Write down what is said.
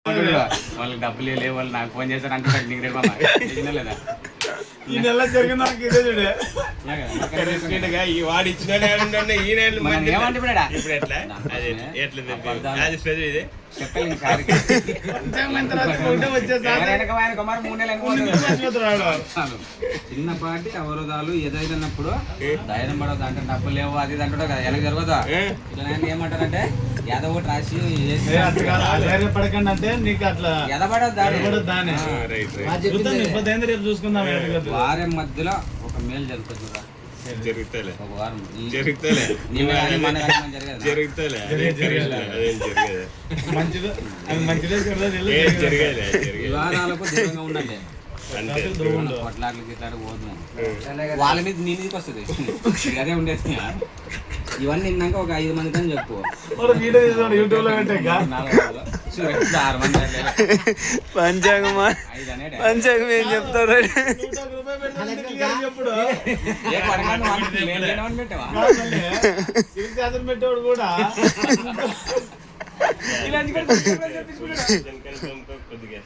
వాళ్ళకి డబ్బులు లేవు, వాళ్ళు నాకు ఫోన్ చేశారు అంటున్నారు. నీకు రేపు లేదా ఈ నెల జరిగింది నాకు ఇదే చూడే వాడు ఇచ్చిన ఏమంటే ఇప్పుడు ఎట్లా అది స్పెషల్ ఇది చెప్పాలి చిన్నపాటి అవరోధాలు ఎదురైనప్పుడు ధైర్యం పడదు అంటే డబ్బులు లేవు అది ఇది అంటాడు కదా. వెనక జరగదా ఇట్లా ఏమంటారంటే ఎద ఒకటి రాసి పడకండి అంటే నీకు అట్లా ఎదపడదు దాని రేపు చూసుకుందాం. వారం మధ్యలో ఒక మేలు జరుగుతుంది చూడ. జరుగుతలే ఒక వారం జరుగుతలే జరుగుతలే మంచిది మంచిదే జరగలే వివాదాలకు దూరంగా ఉండాలి. కొట్లాట్లు గిట్లాడు పోతున్నాం వాళ్ళ మీద నీ మీదకి వస్తుంది. అదే ఉండేది. ఇవన్నీ విన్నాక ఒక 5 మంది కానీ చెప్పు. యూట్యూబ్ లో పెట్టాక 6 మంది పంచాంగం ఏం చెప్తారు? పెట్టాడు కూడా కొద్దిగా